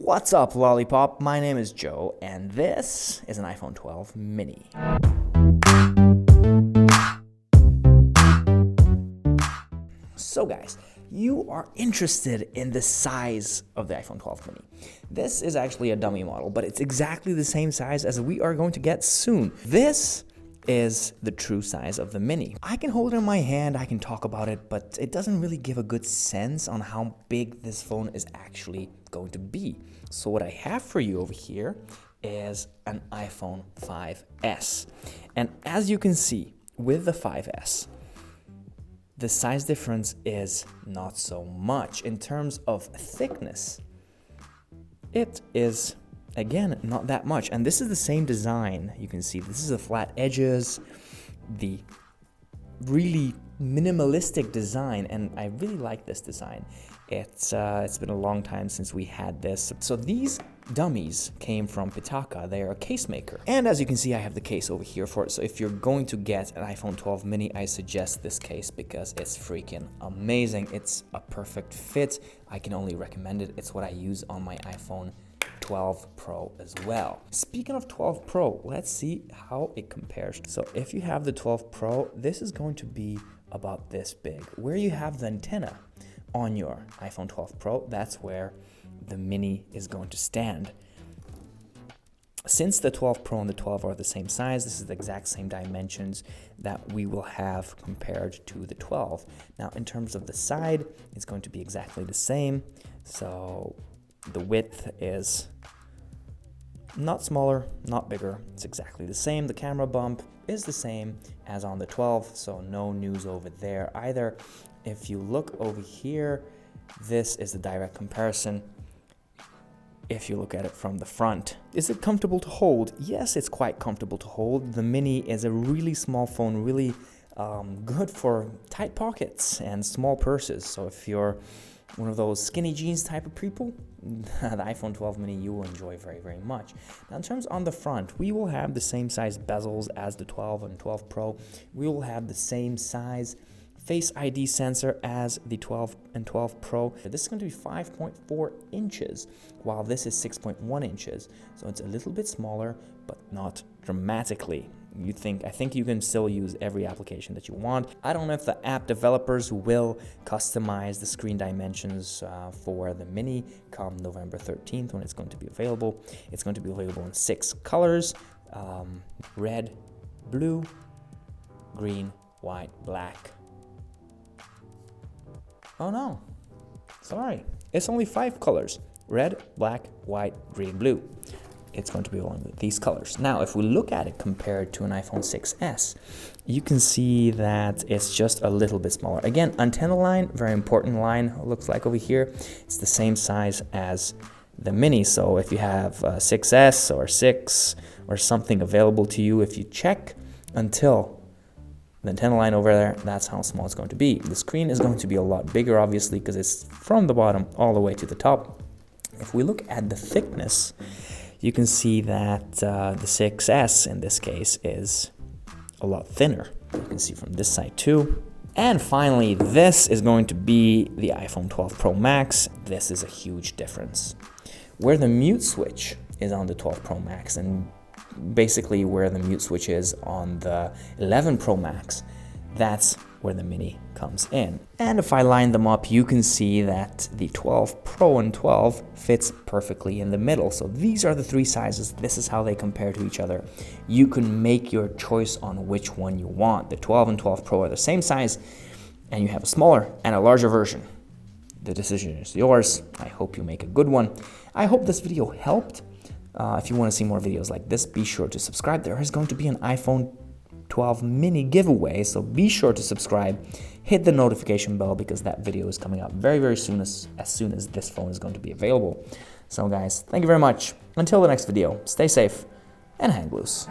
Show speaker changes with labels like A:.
A: What's up, Lollipop? My name is Joe, and this is an iPhone 12 mini. So guys, you are interested in the size of the iPhone 12 mini. This is actually a dummy model, but it's exactly the same size as we are going to get soon. This is the true size of the mini. I can hold it in my hand, I can talk about it, but it doesn't really give a good sense on how big this phone is actually going to be. So what I have for you over here is an iPhone 5S. And as you can see with the 5S, the size difference is not so much. In terms of thickness, it is, again, not that much. And this is the same design. You can see this is the flat edges, the really minimalistic design, and I really like this design. It's been a long time since we had this. So these dummies came from Pitaka. They are a case maker. And as you can see, I have the case over here for it. So if you're going to get an iPhone 12 mini, I suggest this case because it's freaking amazing. It's a perfect fit. I can only recommend it. It's what I use on my iPhone 12 Pro as well. Speaking of 12 Pro, let's see how it compares. So if you have the 12 Pro, this is going to be about this big. Where you have the antenna on your iPhone 12 Pro, that's where the mini is going to stand. Since the 12 Pro and the 12 are the same size, this is the exact same dimensions that we will have compared to the 12. Now, in terms of the side, it's going to be exactly the same. So the width is not smaller, not bigger. It's exactly the same. The camera bump is the same as on the 12, so no news over there either. If you look over here, this is the direct comparison. If you look at it from the front, is it comfortable to hold? Yes, it's quite comfortable to hold. The mini is a really small phone, really good for tight pockets and small purses. So if you're one of those skinny jeans type of people, the iPhone 12 mini you will enjoy very, very much. Now in terms on the front, we will have the same size bezels as the 12 and 12 Pro. We will have the same size Face ID sensor as the 12 and 12 Pro. This is going to be 5.4 inches, while this is 6.1 inches. So it's a little bit smaller, but not dramatically. I think you can still use every application that you want. I don't know if the app developers will customize the screen dimensions for the mini come November 13th when it's going to be available. It's going to be available in 6 colors, red, blue, green, white, black. Oh no, sorry. It's only 5 colors: red, black, white, green, blue. It's going to be along with these colors. Now, if we look at it compared to an iPhone 6S, you can see that it's just a little bit smaller. Again, antenna line, very important line, looks like over here. It's the same size as the mini. So if you have a 6S or 6 or something available to you, if you check until the antenna line over there, that's how small it's going to be. The screen is going to be a lot bigger, obviously, because it's from the bottom all the way to the top. If we look at the thickness, you can see that the 6S in this case is a lot thinner. You can see from this side too. And finally, this is going to be the iPhone 12 Pro Max. This is a huge difference. Where the mute switch is on the 12 Pro Max and basically where the mute switch is on the 11 Pro Max, that's where the mini comes in. And if I line them up, you can see that the 12 Pro and 12 fits perfectly in the middle. So these are the 3 sizes. This is how they compare to each other. You can make your choice on which one you want. The 12 and 12 Pro are the same size, and you have a smaller and a larger version. The decision is yours. I hope you make a good one. I hope this video helped. If you want to see more videos like this, be sure to subscribe. There is going to be an iPhone 12 mini giveaway, so be sure to subscribe. Hit the notification bell because that video is coming up very, very soon, as soon as this phone is going to be available. So guys, thank you very much. Until the next video, stay safe and hang loose.